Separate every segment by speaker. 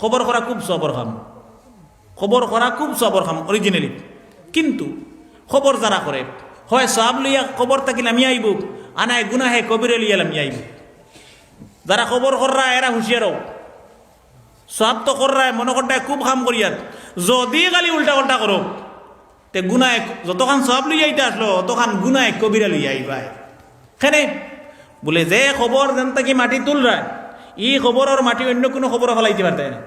Speaker 1: খবর করা খুব সবর খাম, খবর করা খুব সবর খাম অরিজিনালি। কিন্তু খবর যারা করে হয় সব লইয়া খবর থাকি নামিয়ে আইব, আনায় গুনাহে কবিরে লিয়া নামিয়ে আইব। যারা খবর কররা এরা হুঁশিয়ার সব তো কররা মনে করতে খুব কাম করিয়ার, যদি খালি উল্টা পাল্টা করো তে গুনায় যতখান সব লইয়া আইতে আসলো ততখান গুনায় কবিরা লইয়া আইবাই। কেনে বলে যে খবর যেন তাকে মাটি তুলরা, ই খবরের মাটি অন্য কোনো খবর ফেলাইতে পারতে না।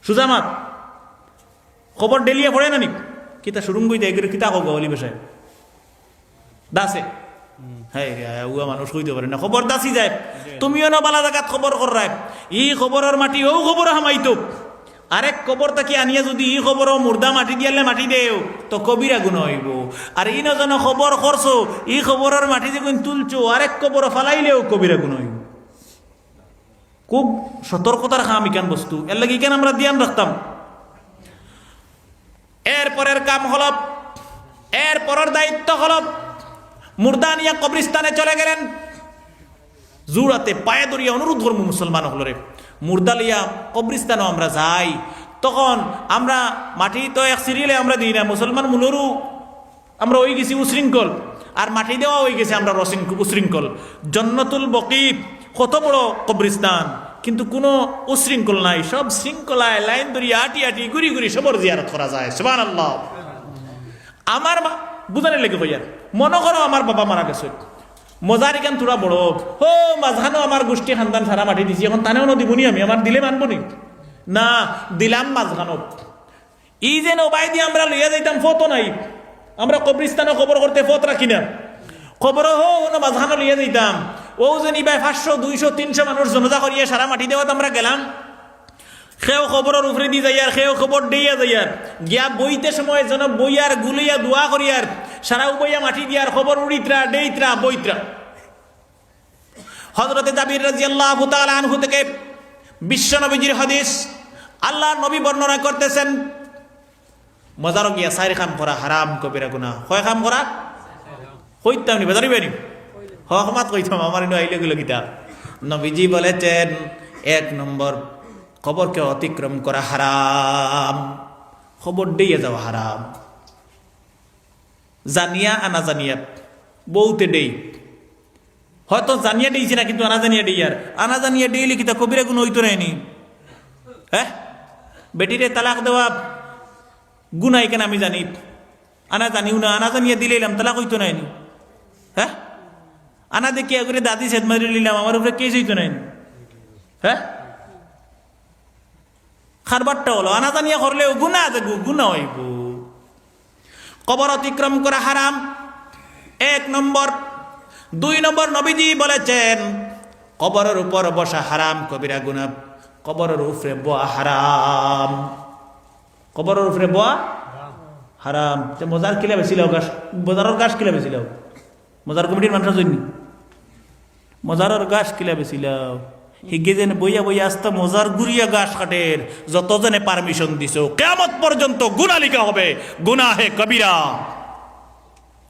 Speaker 1: সুজামাত খবর ডেলিয়া পড়ে না নি কিতা সুরুঙ্গই দেয় কিতা কব বলি বিষয় দাসে, হ্যাঁ উয়া মানুষ কইতে পারে না খবর দাসি যায়। তুমিও না বালা জায়গাত খবর কররায়, ই খবরের মাটি ও খবর হামাইতো, আরেক খবর তাকে আনিয়া যদি ই খবর মুর্দা মাটি দিয়ালে মাটি দেও তো কবিরা গুণ হইব। আর ই নজন খবর করছো, ই খবরের মাটি যখন তুলছো আরেক খবর ফালাইলেও কবিরা গুণ হইব। খুব সতর্কতার খাম ইকান বস্তু, এর লাগে ইকান আমরা ধ্যান রাখতাম। এরপরের কাম হল, এরপরের দায়িত্ব হল মুর্দা নিয়া কবরিস্তানে চলে গেলেন। জুড়াতে পায়ে ধরিয়া অনুরোধ করবো মুসলমান হলরে, মুর্দা লিয়া কবরিস্তানও আমরা যাই, তখন আমরা মাটি তো এক সিরিয়ালে আমরা দিই না, মুসলমান মূলরও আমরা ওই গেছি উশৃঙ্খল, আর মাটি দেওয়া হয়ে গেছে আমরা উশৃঙ্খল। জন্নতুল বকিব কত বড় কবরিস্তান, কিন্তু কোনো উশৃঙ্খল নাই, সব শৃঙ্খলায় লাইন ধরিয়া আটি আটি ঘুরি ঘুরি সবর জিয়ারত করা যায়। সুবহানাল্লাহ। আমার বুঝানোর লেগে হইয়ার মনে করো আমার বাবা মারা গেছে, মজার এখান তোরা বড় হো মাঝখানো আমার গোষ্ঠী খানদান সারা মাটি দিছি, এখন তানেও নদীবনি আমি আমার দিলে মানব নি না, দিলাম মাঝখানো। ই যে নবাই দিয়ে আমরা লইয়া যাইতাম ফটো নাই, আমরা কবরিস্তানও খবর করতে ফত রাখি না, খবর হো মাঝখানো লইয়া যাইতাম। ও যে নিবাই 500 200 300 মানুষ জনতা করিয়া সারা মাটি দেওয়াত আমরা গেলাম, সেও খবরের উপরে দিয়ে যাইয়ার, সেও খবর দিয়া যাইয়ার, গিয়া বইতে সময় যেন বইয়ার গুলিয়া দোয়া করিয়ার, সারা বইয়া মাটি দিয়ার খবর উড়িত্রা ডেইত্রা বইত্রা। হযরতে জাবির রাদিয়াল্লাহু তাআলা আনহু থেকে বিশ্ব নবীজির হাদিস, আল্লাহ নবী বর্ণনা করতেছেন, মজার গিয়া সাইর খাম করা হারাম কবিরা গুনাহ। কয় খাম করা কইতাম নি বেজারিবেনি হকমাত কইতাম আমার ইনো আইলে গেল কিতাব। নবীজি বলেছেন 1 নম্বর খবরকে অতিক্রম করা হারাম, খবর দিয়ে যাওয়া হারাম। জানিয়া আনা জানিয়া বউতে দেই, হয়তো জানিয়া দিয়েছি না কিন্তু আনা জানিয়া দিই, আর আনা জানিয়া দিইলে কিতা কবিরা গুণ হইতো নাইনি? হ্যাঁ, বেটিরে তালাক দেওয়া গুনাই কেন আমি জানি, আনা জানিও না, আনা জানিয়া দিলাম তালাক হইতো নাইনি? হ্যাঁ, আনা দেখিয়া করে দাদি সেদ মারি নিলাম, আমার উপরে কেস হইতো নাইনি? হ্যাঁ, খারবারটা হলো আনা জানিয়া করলেও গুণা দেখো গুণা হইব। কবর অতিক্রম করা হারাম 1 নম্বর। 2 নম্বর নবীজি বলেছেন কবরের উপর বসা হারাম কবিরা গুনাহ, কবরের উপরে বয়া হারাম, কবরের উপরে বয়া হারাম। মজার কিলা বেছিল গাছ, মজারের গাছ কিলা বেছিল, মজার কমিটির মানুষের জন্য মজারের গাছ কিলা বেছিল, হিগে যেন বইয়া বইয়া আসতে মজার গুড়িয়া গাছ কাটের, যতজনে পারমিশন দিছো কিয়ামত পর্যন্ত গুনাহ লিখা হবে, গুনাহে কবিরা।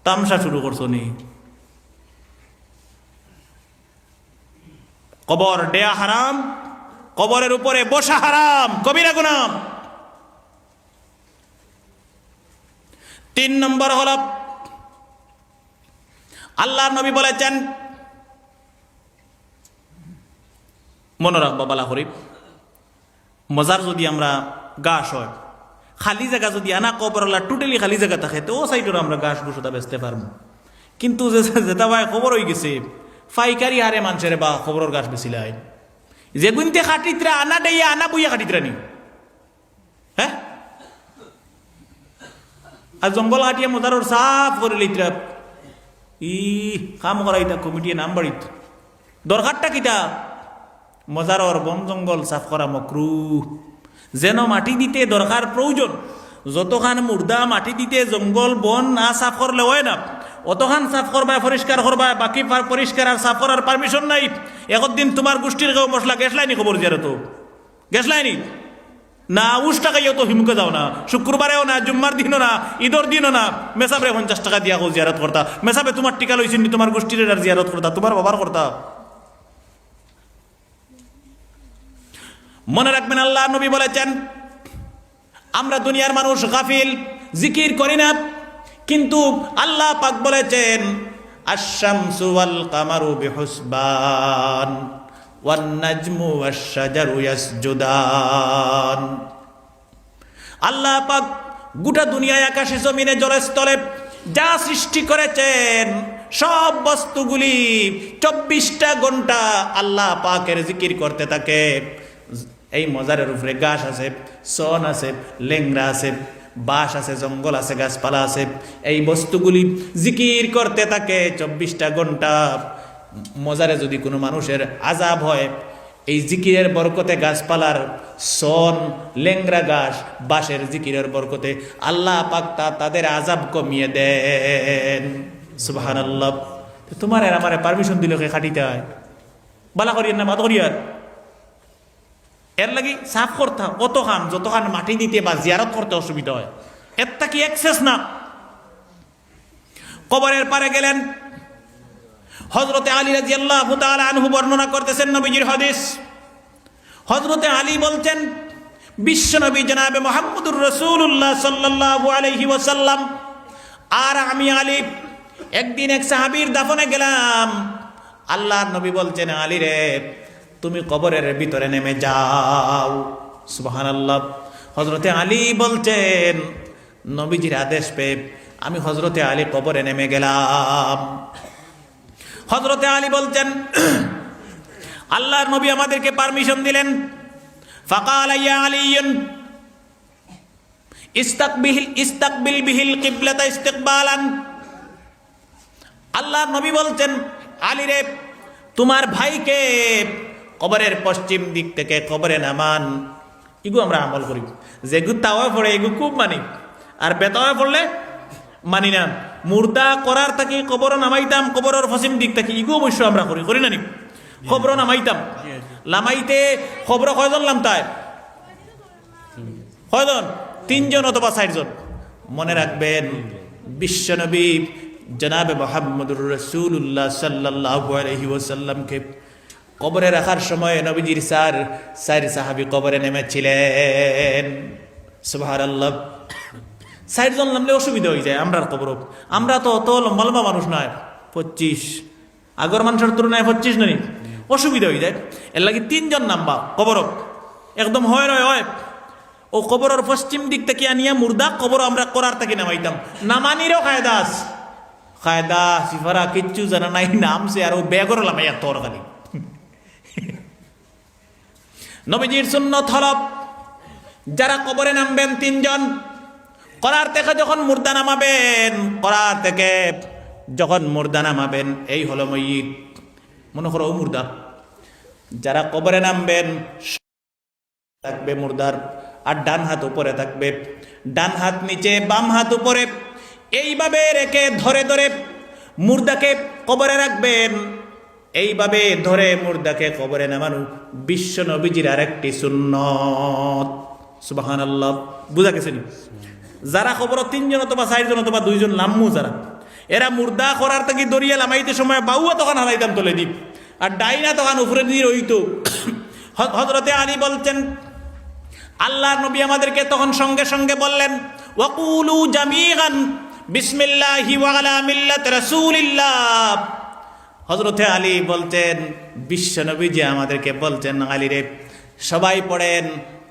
Speaker 1: তামসা শুরু করছো নি? কবর দেয়া হারাম, কবরের উপরে বসা হারাম, কবিরা গুনাহ। 3 নম্বর হল আল্লাহর নবী বলেছেন, মনে রাখবো বালা করিব, মজার যদি আমরা গাছ হয়, খালি জায়গা যদি আনা কবরলা টোটালি খালি জায়গা থাকে তো ও সাইডের আমরা গাছ গুছুটা বেচতে পারবো। কিন্তু যেটা ভাই খবর হয়ে গেছে ফাইকারি হারে মানুষের বা খবরের গাছ বেছিলাই, যে গুনতে খাটিত্রা আনা দেইয়া আনা বইয়া খাটিত্রা নি। হ্যাঁ, আর জঙ্গল কাটিয়া মজারর সাফ করে লিত্রা ই কাম করা ইতা কমিটির নাম বাড়িত দরকারটা কিতা? মজারর বন জঙ্গল সাফ করা মকরুহ। যেন মাটি দিতে দরকার প্রয়োজন, যতখান মুর্দা মাটি দিতে জঙ্গল বন না সাফ করলে হয় না, অতখান সাফ করবা পরিষ্কার করবা, বাকি পরিষ্কার আর সাফ করার পারমিশন নাই। একদিন তোমার গোষ্ঠীর কেউ মশলা গ্যাস লাইনি খবর জিয়ার তো গ্যাস লাইনি না, 50 টাকাইও তো হিমুকে যাও না, শুক্রবারেও না, জুম্মার দিনও না, ঈদর দিনও না, মেসাবে 50 টাকা দিয়া জিয়ারত করতা, মেসাবে তোমার টিকা লইছেন তোমার গোষ্ঠীর আর জিয়ারত করতা, তোমার বাবার করতা। মনে রাখবেন আল্লাহ নবী বলেছেন, আমরা দুনিয়ার মানুষ গাফিল, জিকির করি না, কিন্তু আল্লাহ পাক বলেছেন আশ-শামসু ওয়াল কামারু বিহুসবান ওয়ান নাজমু ওয়াশ শাজারু ইয়াসজুদান। আল্লাহ পাক গোটা দুনিয়ায় আকাশে জমিনে জলে স্থলে যা সৃষ্টি করেছেন সব বস্তুগুলি 24টা ঘন্টা আল্লাহ পাকের জিকির করতে থাকে। এই মজারের উপরে গাছ আছে, সন আছে, লেংরা আছে, বাঁশ আছে, জঙ্গল আছে, গাছপালা আছে, এই বস্তুগুলি জিকির করতে থাকে 24টা ঘন্টা। মজারে যদি কোনো মানুষের আযাব হয়, এই জিকিরের বরকতে, গাছপালার সন, লেংরা গাছ, বাঁশের জিকিরের বরকতে আল্লাহ পাক তাদের আযাব কমিয়ে দেন। সুবহানাল্লাহ। তোমার আর আমারে পারমিশন দিল কে খাটিতে হয়, বালা করিয়ার না বাদ করিয়ার, এর লাগি সাফ করতাম কত খান, যত খান মাটি দিতে বা জিয়ারত করতে অসুবিধা হয়, এরটা কি এক্সেস না। কবরের পারে গেলেন, হযরতে আলী রাদিয়াল্লাহু তাআলা আনহু বর্ণনা করতেছেন নবীজির হাদিস। হযরতে আলী বলছেন, বিশ্বনবী জনাবে মুহাম্মদুর রাসূলুল্লাহ সাল্লাল্লাহু আলাইহি ওয়াসাল্লাম আর আমি আলী একদিন এক সাহাবীর দাফনে গেলাম। আল্লাহর নবী বলছেন, আলী রে তুমি কবরের ভিতরে নেমে যাও। সুবহানাল্লাহ। হযরতে আলী বলছেন, নবীজির আদেশ পেয়ে আমি হযরতে আলী কবরে নেমে গেলাম। হযরতে আলী বলছেন, আল্লাহর নবী আমাদেরকে পারমিশন দিলেন। ফাকাল ইয়া আলীন ইস্তাকবিল বিহিল কিবলাতা ইস্তিকবালান। আল্লাহর নবী বলছেন, আলী রে তোমার ভাইকে কবরের পশ্চিম দিক থেকে কবরে নামান। ইগু আমরা আমল করি, যেগু তাওয়া পড়ে এগু খুব মানি, আর বেতাওয়া পড়লে মানি না। মুর্দা করার থাকি কবর নামাইতাম, কবরের পশ্চিম দিক থাকি, ইগু অবশ্য আমরা করি না নি। খবর নামাইতাম, লামাইতে খবর কয়জন লামতায়? কয়জন? 3 জন অথবা 4 জন। মনে রাখবেন, বিশ্বনবী জনাবে মুহাম্মদুর রাসূলুল্লাহ সাল্লাল্লাহু আলাইহি ওয়াসাল্লামকে কবরে রাখার সময় নবীজির 4 সাহাবী কবরে নেমেছিলেন। সুবহানাল্লাহ। 4 জন নামলে অসুবিধা হয়ে যায় আমরার কবর। আমরা তো অত লম্বা লম্বা মানুষ নয়, 25 আগর মানুষের তুলনায় 25 নয়, অসুবিধা হয়ে যায়। এর লাগে 3 জন নামবা কবর, একদম হয় ও কবরের পশ্চিম দিক থেকে আনিয়া মুর্দা কবর আমরা করার থেকে নামাইতাম। নামানিরও কায়দা সিফারা কিচ্ছু জানা নাই, নামছে আর ও বেগর লামাইয়া তোর খালি। নবীজির সুন্নত হল যারা কবরে নামবেন 3 জন, করার থেকে যখন মুর্দা নামাবেন, করার থেকে যখন মুর্দা নামাবেন, এই হলো ময়িত। মনে করো মুর্দা, যারা কবরে নামবেন থাকবে মুর্দার, আর ডান হাত উপরে থাকবে, ডান হাত নিচে, বাম হাত উপরে, এইভাবে রেখে ধরে ধরে মুর্দাকে কবরে রাখবেন। এইভাবে ধরে মুর্দাকে কবরে নামানো বিশ্ব নবীজির আরেকটি সুন্নত। সুবহানাল্লাহ। বুঝা গেছে নি? যারা খবর 3 জন অথবা 4 জন অথবা 2 জন নামমু, যারা এরা মুর্দা করার থেকে দরিয়া লামাইতে সময় বাউয়া তখন হারাইতাম তলে দ্বীপ, আর ডাইনা তখন উপরে দিয়ে রইত। হযরতে আলী বলছেন, আল্লাহর নবী আমাদেরকে তখন সঙ্গে সঙ্গে বললেন, ওয়াকুলু জামিআন বিসমিল্লাহি ওয়া আলা মিল্লাতি রাসূলিল্লাহ। হযরতে আলী বলতেন, বিশ্ব নবী যে আমাদেরকে বলছেন, আলী রে সবাই পড়েন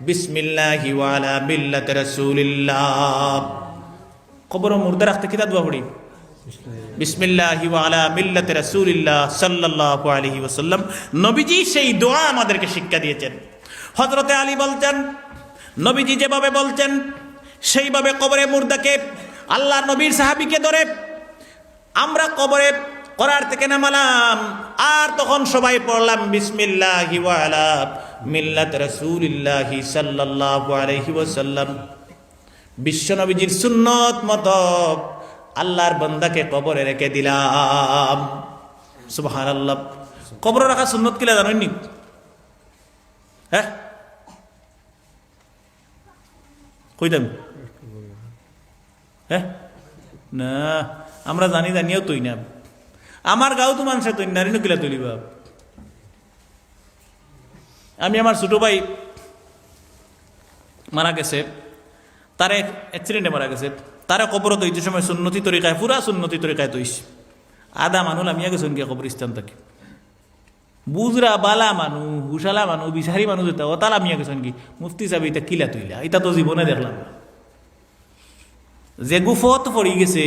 Speaker 1: বিসমিল্লাহি ওয়া আলা মিল্লাতি রাসূলিল্লাহ। কবর মুর্দা রাখতে কিতা দোয়া পড়ি? বিসমিল্লাহি ওয়া আলা মিল্লাতি রাসূলিল্লাহ সাল্লাল্লাহু আলাইহি ওয়াসাল্লাম। নবীজি সেই দোয়া আমাদেরকে শিক্ষা দিয়েছেন। হযরতে আলী বলছেন, নবীজি যেভাবে বলছেন সেইভাবে কবরে মুর্দাকে, আল্লাহ নবীর সাহাবীকে ধরে আমরা কবরে করার থেকে নামালাম, আর তখন সবাই পড়লাম বিসমিল্লাহি ওয়া আলা মিল্লাতি রাসূলিল্লাহি সাল্লাল্লাহু আলাইহি ওয়াসাল্লাম। বিশ্ব নবীজির সুন্নত মতো আল্লাহর বান্দাকে কবরে রেখে দিলাম। সুবহানাল্লাহ। কবরে রাখা সুন্নত কিলা জানেন নি? হ্যাঁ কইতাম, হ্যাঁ না আমরা জানিও তুই না, আমার গাঁও তো মানুষের তুই নারী নকিলা তুলিবা। আমি আমার ছোট ভাই মারা গেছে, তারে অ্যাক্সিডেন্টে মারা গেছে, তারে কবরত হইতে সময় সুন্নতি তরিকায়, পুরা সুন্নতি তরিকায় তৈছে। আদা মানুষ আমিয়া গেছেন গিয়া কবরস্থান থেকে, বুজরা বালা মানু, হুসালা মানু, বিশারি মানুষ যেটা ও তালা মিয়া গেছেন কি মুফতি সাহেব এটা কিলা তুইলা, এটা তো জীবনে দেখলাম না। যে গুফত পড়ি গেছে,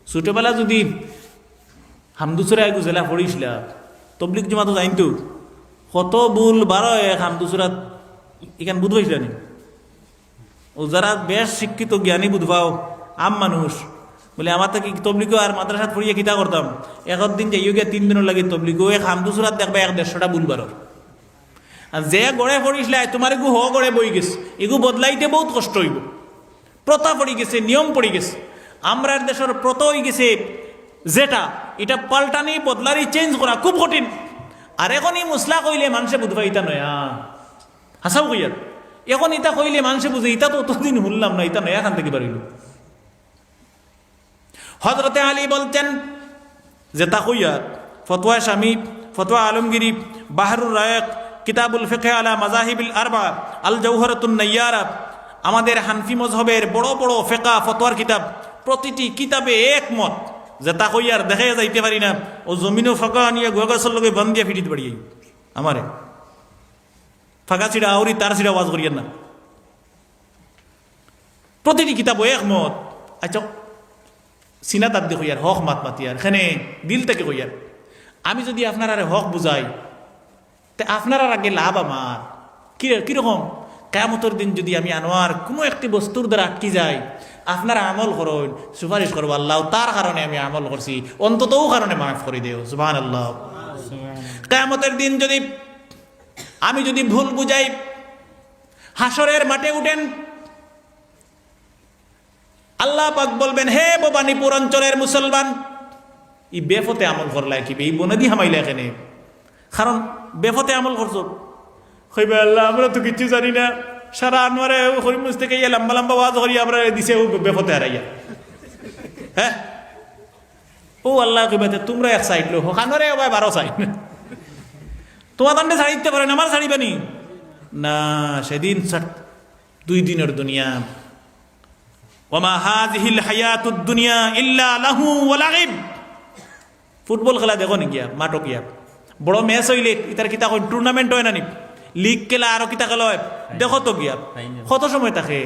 Speaker 1: ছোটবেলা যদি হামদুসুরা গুজেলা পড়িছিলা, তবলিক জমা তো জানতো কত বুল 12 হামদুসুরাত এখান বুধ পাইছিলা নি? ও যারা বেশ শিক্ষিত জ্ঞানী বুধবাও আম মানুষ বলে আমার তো কি তবলিগ আর মাদ্রাসাত পড়িয়ে কিতা করতাম, দিন যাইও গিয়া 3 দিনের লাগে তবলিগ, এক হামদুসুরাত দেখবা 150টা বুলবারর। আর যে গড়ে পড়িছিলা তোমার এগু হ গড়ে বই গেছে, এগু বদলাইতে বহুত কষ্ট হইব। প্রথা পড়ি গেছে, নিয়ম পড়ি গেছে, আমরা দেশের প্রথা হয়ে গেছে যেটা, এটা পাল্টানি বদলারি চেঞ্জ করা খুব কঠিন। আর এখনই মুসলা কইলে মানুষে বুঝবা ইটা নয়া, হাসাও কইয়ার এখন ইটা কইলে মানুষে বুঝে ইটা তো অতদিন শুনলাম না, ইটা নয়া খান থেকে পারিল। হযরতে আলী বলতেন যে তা কইয়ার ফতোয়া শামী, ফতোয়া আলমগিরি, বাহরুর রায়ক, কিতাবুল ফিকহ আলা মাযাহিবিল আরবা, আল জাওহারাতুন নাইয়ারা, আমাদের হানফি মজহবের বড় বড় ফিকহ ফতোয়ার কিতাব, প্রতিটি কিতাবে একমত যে তা কইয়ার দেখা যাইতে পারি না ও জমিনও ফাঁকা আনিয়া গোয়াগাছর লগে বান্ধিয়া ফিটিতে পারি আমারে ফাঁকা ছিড়া আউরি তার ছিড়া ওয়াজ করিয়েন না, প্রতিটি কিতাব একমত। আচ্ছা সিনা তার দিয়ে কইয়ার হক মাত মাতিয়ার এখানে দিল থেকে কইয়ার, আমি যদি আপনার আরে হক বুঝাই তে আপনার আর আগে লাভ আমার কিরকম? কিয়ামতের দিন যদি আমি আনোয়ার কোনো একটি বস্তুর দ্বারা আটকি যাই, আপনারা আমল করেন, সুপারিশ করবো আল্লাহ তার কারণে আমি আমল করছি, অন্ততও কারণে মাফ করে দেও, সুবহানাল্লাহ। কিয়ামতের দিন যদি আমি যদি ভুল বুঝাই, হাসরের মাঠে উঠেন, আল্লাহ পাক বলবেন হে ভবানীপুর অঞ্চলের মুসলমান, ই বেফতে আমল করলাই কি এই বনদি হামাইলা এখানে, কারণ বেফতে আমল করছো। কইবে আল্লাহ আমরা তো কিছু জানি না, সারা আনোয়ারে হরিমুজ থেকে ইয়ে লম্বা লম্বা ওয়াজ করি আমরা দিছে ও বেফতে হারাইয়া। হ্যাঁ ও আল্লাহ কইবে তোমরা এক সাইড লো আনোয়ারে ভাই 12 সাইড, তোমার দান্ডে ছাড়ি দিতে পারেন, আমার ছাড়িবানি না। সেদিন 2 দিনের দুনিয়া, ওমা হাযিহিল হায়াতুদ দুনিয়া ইল্লা লাহু ওয়া লাইব। ফুটবল খেলা দেখো নি গিয়া মাঠক গিয়া, বড় ম্যাচ হইলে ইতার কিতা কই টুর্নামেন্ট হয় না নি, লিগ খেলা আরো কিতা খেলা হয় দেখো তো গিয়া, কত সময় থাকে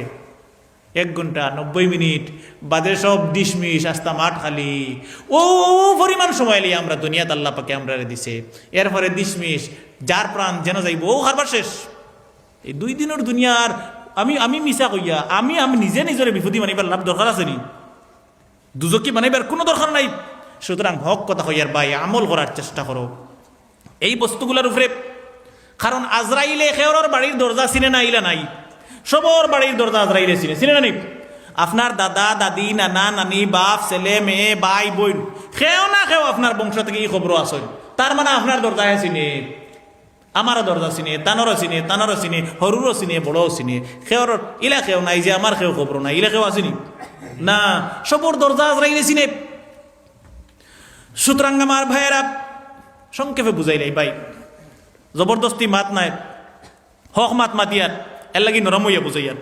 Speaker 1: 1 ঘন্টা 90 মিনিট বাদে সব ডিসমিস, আস্তা মাঠ খালি। ও পরিমাণ সময় লিয়ে আমরা দুনিয়াতে আল্লাহ পাকে আমরা দিছে, এরপরে ডিসমিস, যার প্রাণ যেন যাইব ও খারবার শেষ। এই 2 দিনের দুনিয়ার আমি মিছা কইয়া আমি নিজে নিজরে বিপদী মানিবার লাভ দরকার আছে নি? দুজকি বানাইবার কোনো দরকার নাই। সুতরাং হক কথা কইয়ার ভাই আমল করার চেষ্টা করো এই বস্তুগুলোর উপরে। কারণ আজরাইলে খেওরের বাড়ির দরজা চিনে না ইলা নাই, সবর বাড়ির দরজা আজরাইলে চিনে না নি? আপনার দাদা দাদি, নানা নানি, বাপ ছেলে মেয়ে, ভাই বোন, খেও না খেও আপনার বংশ থেকে এই খবর আসেন, তার মানে আপনার দরজায় চিনে, আমারও দরজা চিনে, তানরও চিনে, হরুরও চিনে, বড়ও চিনে। খেওর ইলা খেও নাই যে আমার খেও খবর নাই, ইলা খেও আসেনি না, সবর দরজা আজরাইলে চিনে। সুতরাং আমার ভাইয়েরা সংক্ষেপে বুঝাইলাই ভাই, জবরদস্তি মাত নাই, হক মাত মাতিয়ার এর লাগি নরম হইয়া বুঝাইয়ার।